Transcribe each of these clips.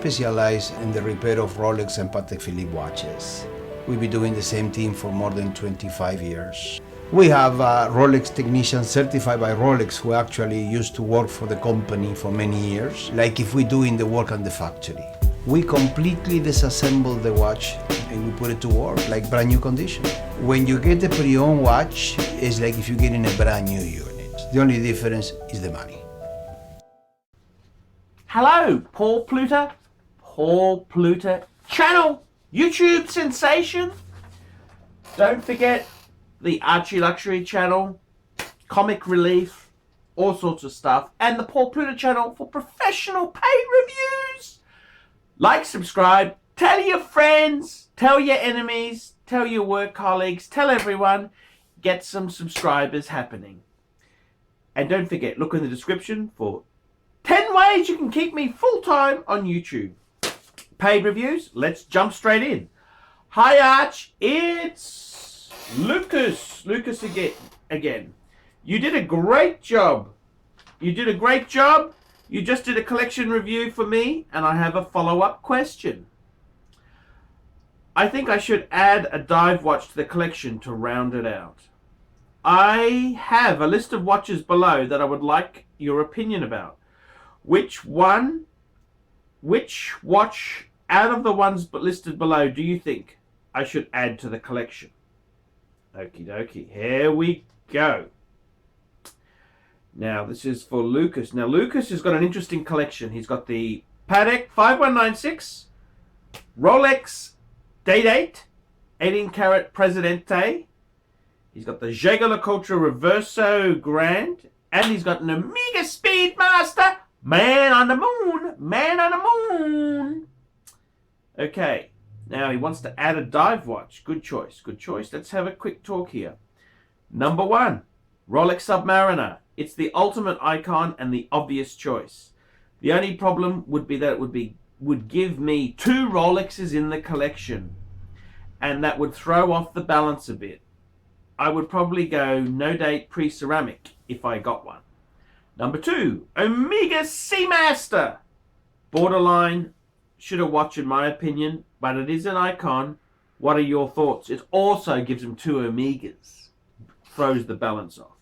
specialize in the repair of Rolex and Patek Philippe watches. We've been doing the same thing for more than 25 years. We have Rolex technicians certified by Rolex who actually used to work for the company for many years, like if we're doing the work on the factory. We completely disassemble the watch and we put it to work like brand new condition. When you get a pre-owned watch, it's like if you're getting a brand new unit. The only difference is the money. Hello, Paul Pluta. Paul Pluta channel, YouTube sensation. Don't forget the Archie Luxury channel, comic relief, all sorts of stuff, and the Paul Pluta channel for professional paid reviews. Like, subscribe, tell your friends, tell your enemies, tell your work colleagues, tell everyone, get some subscribers happening. And don't forget, look in the description for 10 ways you can keep me full-time on YouTube. Paid reviews, let's jump straight in. Hi Arch, it's Lucas. Lucas again. You did a great job. You just did a collection review for me, and I have a follow-up question. I think I should add a dive watch to the collection to round it out. I have a list of watches below that I would like your opinion about. Which watch out of the ones listed below do you think I should add to the collection? Okie dokie, here we go. Now this is for Lucas. Now Lucas has got an interesting collection. He's got the Patek 5196, Rolex Day-Date, 18 karat Presidente. He's got the Jaeger-LeCoultre Reverso Grand, and he's got an Omega Speedmaster. Man on the moon, man on the moon. Okay, now he wants to add a dive watch. Good choice, good choice. Let's have a quick talk here. Number 1, Rolex Submariner. It's the ultimate icon and the obvious choice. The only problem would be that it would give me 2 Rolexes in the collection, and that would throw off the balance a bit. I would probably go no date pre-ceramic if I got one. Number 2, Omega Seamaster. Borderline should-have watch in my opinion, but it is an icon. What are your thoughts? It also gives him 2 Omegas. Throws the balance off.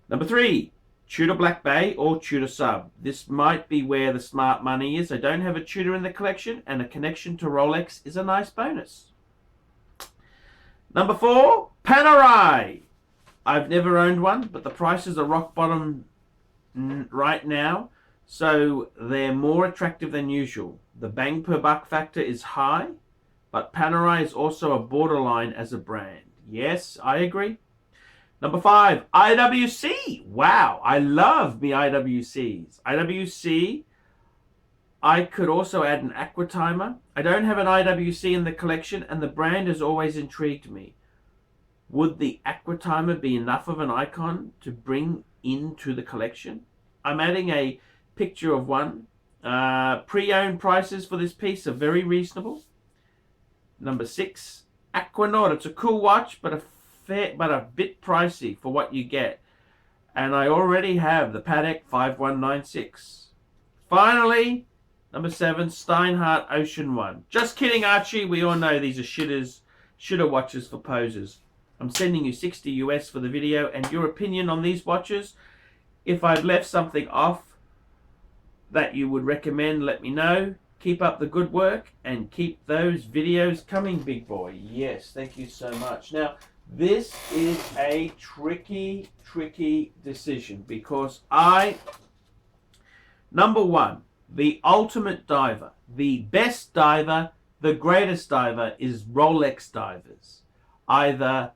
Number 3, Tudor Black Bay or Tudor Sub. This might be where the smart money is. I don't have a Tudor in the collection, and a connection to Rolex is a nice bonus. Number 4, Panerai. I've never owned one, but the prices are rock bottom right now, so they're more attractive than usual. The bang per buck factor is high, but Panerai is also a borderline as a brand. Yes, I agree. Number 5, IWC. Wow, I love the IWCs. IWC, I could also add an Aqua Timer. I don't have an IWC in the collection, and the brand has always intrigued me. Would the Aqua Timer be enough of an icon to bring into the collection? I'm adding a picture of one. Pre-owned prices for this piece are very reasonable. Number 6, Aquanaut. It's a cool watch, but a bit pricey for what you get. And I already have the Patek 5196. Finally, number 7, Steinhardt Ocean One. Just kidding, Archie. We all know these are shitter watches for posers. I'm sending you 60 US for the video, and your opinion on these watches. If I've left something off that you would recommend, let me know. Keep up the good work and keep those videos coming, big boy. Yes, thank you so much. Now, this is a tricky decision because number 1, the ultimate diver, the best diver, the greatest diver is Rolex divers. Either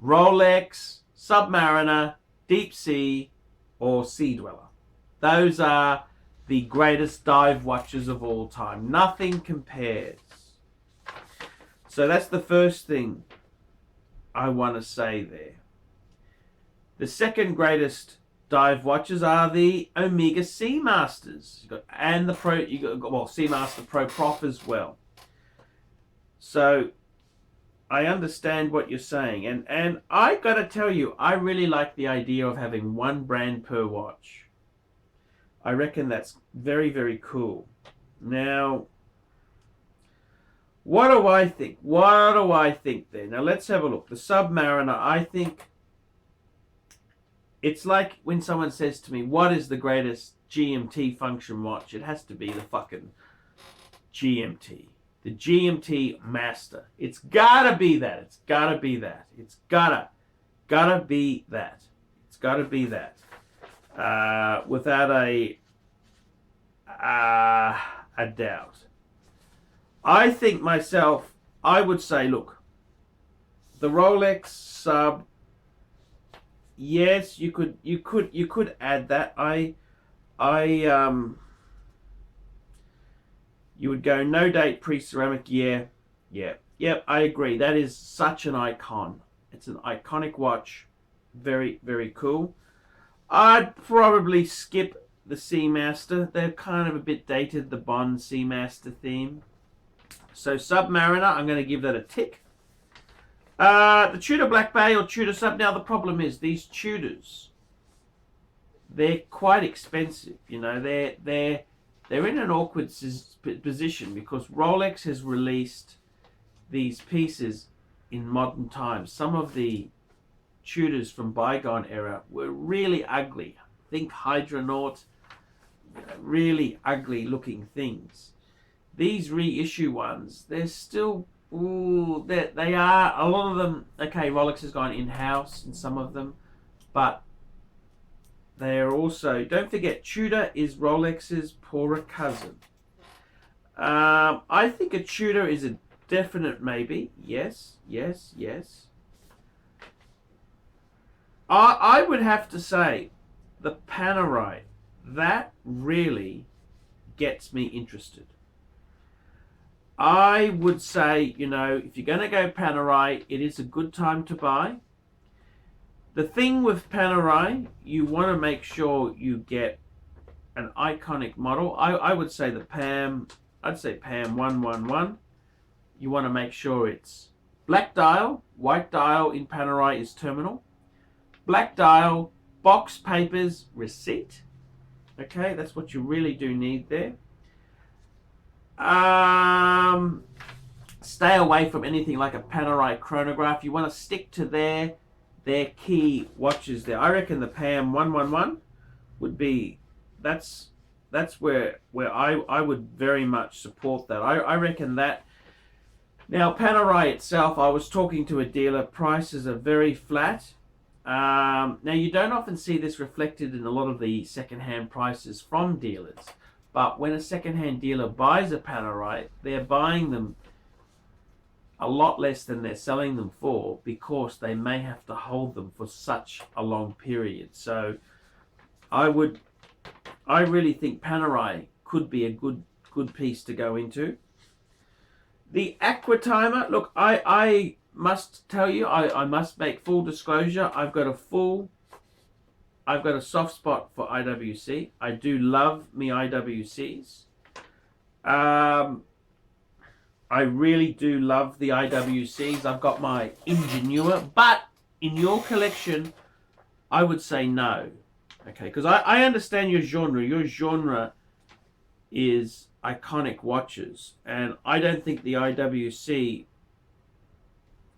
Rolex, Submariner, Deep Sea, or Sea Dweller. Those are the greatest dive watches of all time. Nothing compares. So that's the first thing I want to say there. The second greatest dive watches are the Omega Seamasters. And the Pro, Seamaster Pro Prof as well. So I understand what you're saying, and I gotta tell you, I really like the idea of having one brand per watch. I reckon that's very, very cool. Now, what do I think? What do I think there? Now, let's have a look. The Submariner, I think it's like when someone says to me, what is the greatest GMT function watch? It has to be the fucking GMT. The GMT Master. It's gotta be that. It's gotta be that. It's gotta be that. It's gotta be that. Without a doubt. I think myself, I would say, look, the Rolex Sub, yes, you could add that. You would go no date pre-ceramic, yeah, I agree. That is such an icon. It's an iconic watch. Very, very cool. I'd probably skip the Seamaster. They're kind of a bit dated, the Bond Seamaster theme. So Submariner, I'm going to give that a tick. The Tudor Black Bay or Tudor Sub. Now the problem is these Tudors, they're quite expensive. You know, they're in an awkward position because Rolex has released these pieces in modern times. Some of the Tudors from bygone era were really ugly. Think Hydronaut, really ugly looking things. These reissue ones, they're still, they are, a lot of them, okay, Rolex has gone in-house in some of them, but they are also, don't forget, Tudor is Rolex's poorer cousin. I think a Tudor is a definite maybe. Yes. I would have to say the Panerai, that really gets me interested. I would say, you know, if you're going to go Panerai, it is a good time to buy. The thing with Panerai, you want to make sure you get an iconic model. I would say the PAM, I'd say PAM 111. You want to make sure it's black dial, white dial in Panerai is terminal. Black dial, box papers, receipt. Okay, that's what you really do need there. Stay away from anything like a Panerai chronograph. You want to stick to their key watches there. I reckon the PAM 111 would be, that's where I would very much support that. I reckon that. Now Panerai itself, I was talking to a dealer, prices are very flat. Now you don't often see this reflected in a lot of the second-hand prices from dealers, but when a second-hand dealer buys a Panerai, they're buying them a lot less than they're selling them for because they may have to hold them for such a long period. So I really think Panerai could be a good piece to go into. The Aqua Timer, look, I must tell you, I must make full disclosure. I've got a soft spot for IWC. I do love me IWCs. I really do love the IWCs. I've got my Ingenua, but in your collection, I would say no. Okay, because I understand your genre. Your genre is iconic watches, and I don't think the IWC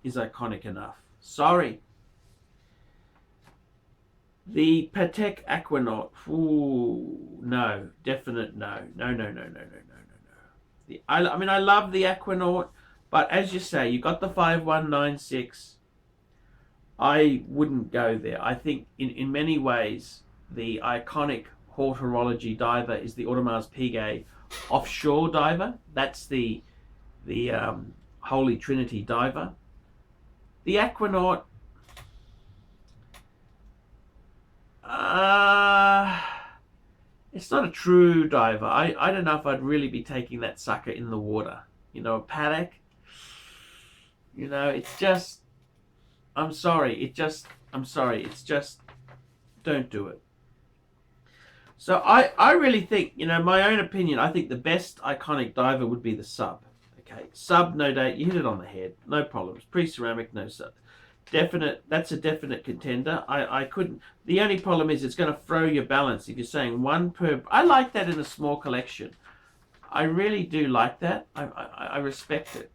is iconic enough. Sorry. The Patek Aquanaut, ooh, no, definite no. No. I mean, I love the Aquanaut, but as you say, you got the 5196. I wouldn't go there. I think in many ways, the iconic horology diver is the Audemars Piguet offshore diver. That's the Holy Trinity diver. The Aquanaut, it's not a true diver. I don't know if I'd really be taking that sucker in the water. You know, a Patek, you know, it's just, I'm sorry, it's just, don't do it. So I really think, you know, my own opinion, I think the best iconic diver would be the Sub. Okay, Sub, no doubt, you hit it on the head, no problems. Pre-ceramic, no Sub. Definite, that's a definite contender. I couldn't, the only problem is it's going to throw your balance if you're saying one per, I like that in a small collection. I really do like that. I respect it.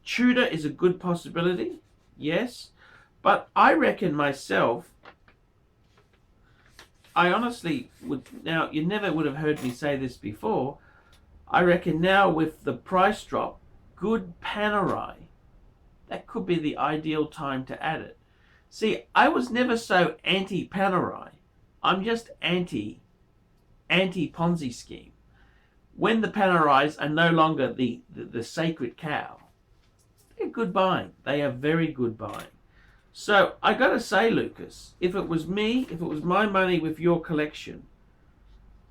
Tudor is a good possibility, yes. But I reckon myself, I honestly would, now you never would have heard me say this before, I reckon now with the price drop, good Panerai, that could be the ideal time to add it. See, I was never so anti-Panerai. I'm just anti-Ponzi scheme. When the Panerais are no longer the sacred cow, they're good buying. They are very good buying. So I got to say, Lucas, if it was me, if it was my money with your collection,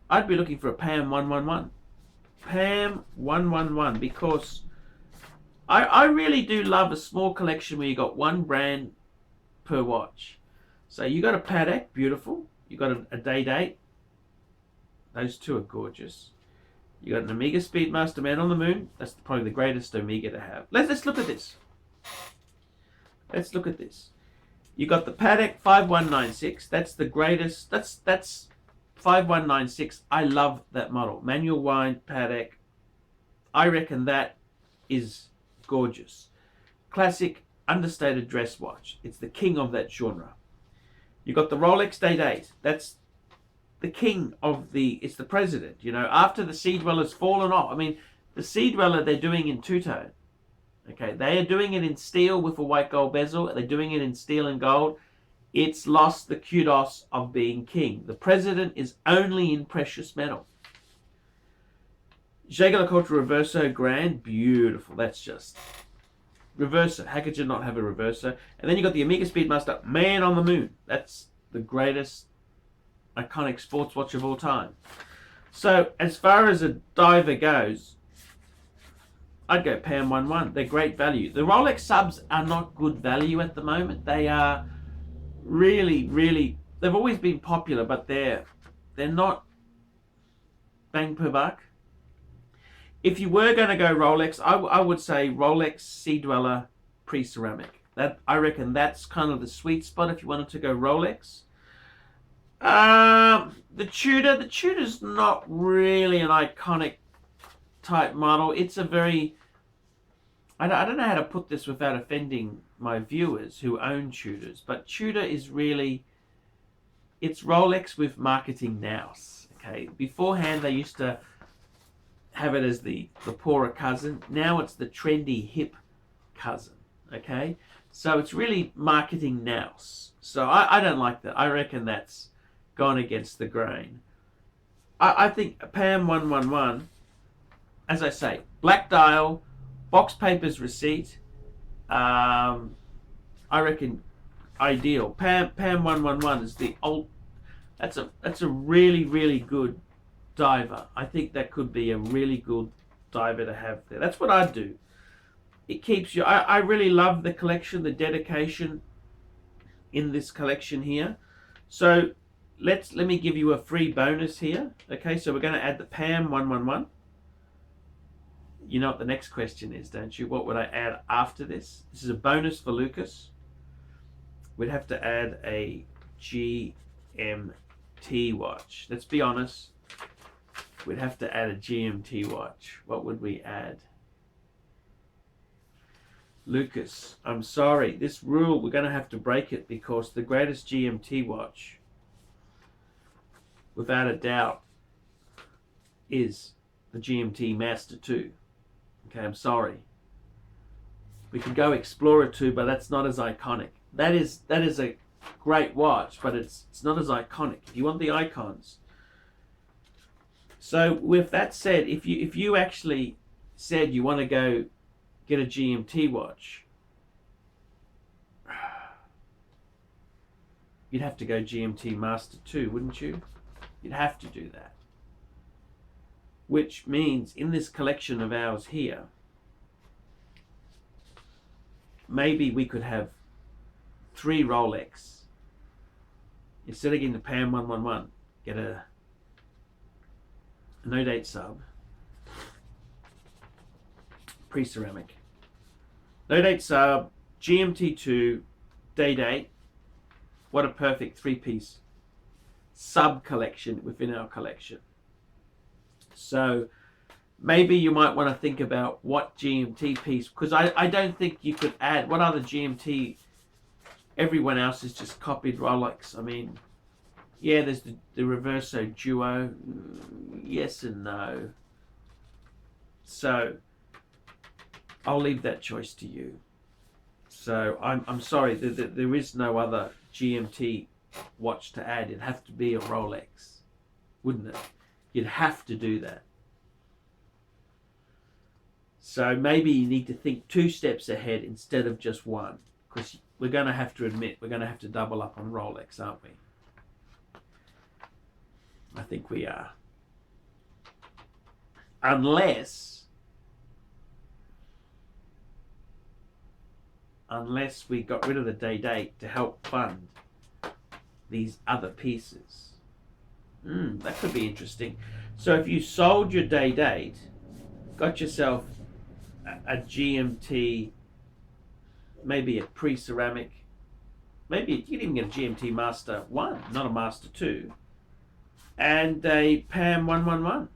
I'd be looking for a PAM 111. PAM 111, because I really do love a small collection where you got one brand per watch. So you got a Patek, beautiful. You got a day date. Those two are gorgeous. You got an Omega Speedmaster Man on the Moon. That's probably the greatest Omega to have. Let's look at this. Let's look at this. You got the Patek 5196. That's the greatest. That's 5196. I love that model. Manual wind Patek. I reckon that is gorgeous. Classic, understated dress watch. It's the king of that genre. You got the Rolex Date 8. That's the king of it's the president. You know, after the Sea Dweller's fallen off. I mean, the Sea Dweller they're doing in two-tone. Okay, they are doing it in steel with a white gold bezel. They're doing it in steel and gold. It's lost the kudos of being king. The president is only in precious metal. Jaeger-LeCoultre Reverso Grand, beautiful. That's just Reverso. How could you not have a Reverso? And then you got the Omega Speedmaster Man on the Moon. That's the greatest iconic sports watch of all time. So as far as a diver goes, I'd go PAM 111. They're great value. The Rolex subs are not good value at the moment. They are really, really, they've always been popular, but they're not bang per buck. If you were going to go Rolex, I would say Rolex Sea Dweller pre-ceramic. That, I reckon that's kind of the sweet spot if you wanted to go Rolex. The Tudor's not really an iconic type model. It's a very, I don't know how to put this without offending my viewers who own Tudors, but Tudor is really, it's Rolex with marketing nous. Okay, beforehand they used to have it as the poorer cousin. Now it's the trendy hip cousin. Okay, so it's really marketing nous. So I don't like that. I reckon that's gone against the grain. I think PAM 111, as I say, black dial, box papers receipt. I reckon ideal. PAM 111 is the old. That's a really, really good diver. I think that could be a really good diver to have there. That's what I'd do. It keeps you. I really love the collection, the dedication in this collection here. So let me give you a free bonus here. Okay, so we're going to add the PAM 111. You know what the next question is, don't you? What would I add after this? This is a bonus for Lucas. We'd have to add a GMT watch. Let's be honest. We'd have to add a GMT watch. What would we add? Lucas, I'm sorry. This rule, we're going to have to break it because the greatest GMT watch, without a doubt, is the GMT Master 2. Okay, I'm sorry. We could go Explorer 2, but that's not as iconic. That is a great watch, but it's not as iconic. If you want the icons. So with that said, if you actually said you want to go get a GMT watch, you'd have to go GMT Master 2, wouldn't you? You'd have to do that. Which means in this collection of ours here, maybe we could have 3 Rolex. Instead of getting the PAM 111, get a no date sub, pre-ceramic. No date sub, GMT2, day date. What a perfect 3-piece sub-collection within our collection. So maybe you might want to think about what GMT piece, because I don't think you could add, what other GMT, everyone else has just copied Rolex. I mean, yeah, there's the Reverso Duo, yes and no. So I'll leave that choice to you. So I'm sorry, there is no other GMT watch to add. It'd have to be a Rolex, wouldn't it? You'd have to do that. So maybe you need to think 2 steps ahead instead of just one, because we're going to have to admit we're going to have to double up on Rolex, aren't we? I think we are. Unless we got rid of the day-date to help fund these other pieces. That could be interesting. So if you sold your day-date, got yourself a GMT, maybe a pre-ceramic, maybe you can even get a GMT Master 1, not a Master 2, and a PAM 111.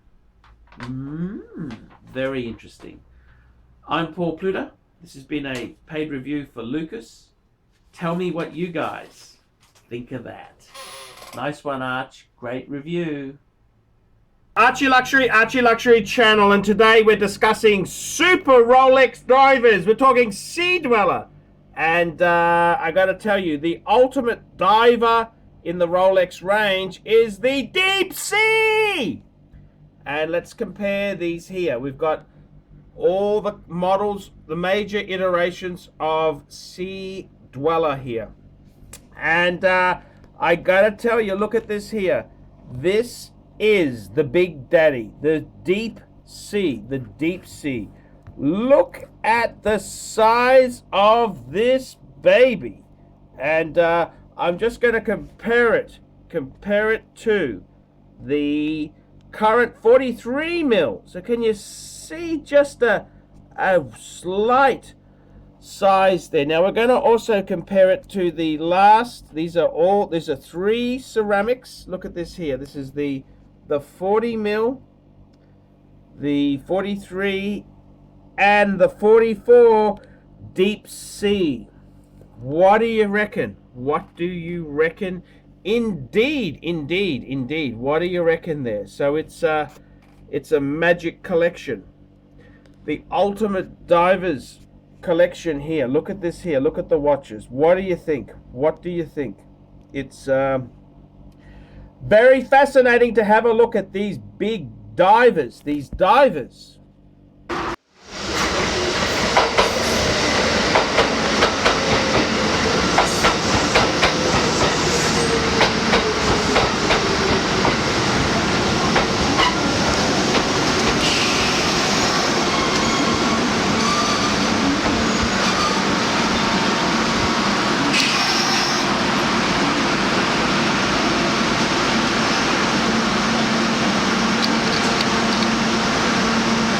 Very interesting. I'm Paul Pluta. This has been a paid review for Lucas. Tell me what you guys think of that. Nice one, Arch. Great review. Archie Luxury channel, and today we're discussing Super Rolex divers. We're talking Sea Dweller. And I got to tell you, the ultimate diver in the Rolex range is the Deep Sea. And let's compare these here. We've got all the models, the major iterations of Sea Dweller here. And I gotta tell you, look at this here. This is the Big Daddy, the Deep Sea, the Deep Sea. Look at the size of this baby. And I'm just gonna compare it to the current 43 mil. So can you see just a slight size there? Now we're going to also compare it to the last. These are 3 ceramics. Look at this here. This is the 40 mil, the 43, and the 44 Deep Sea. What do you reckon? What do you reckon? Indeed. What do you reckon there? So it's a magic collection. The ultimate divers collection here. Look at this here. Look at the watches. What do you think? What do you think? It's very fascinating to have a look at these big divers. These divers.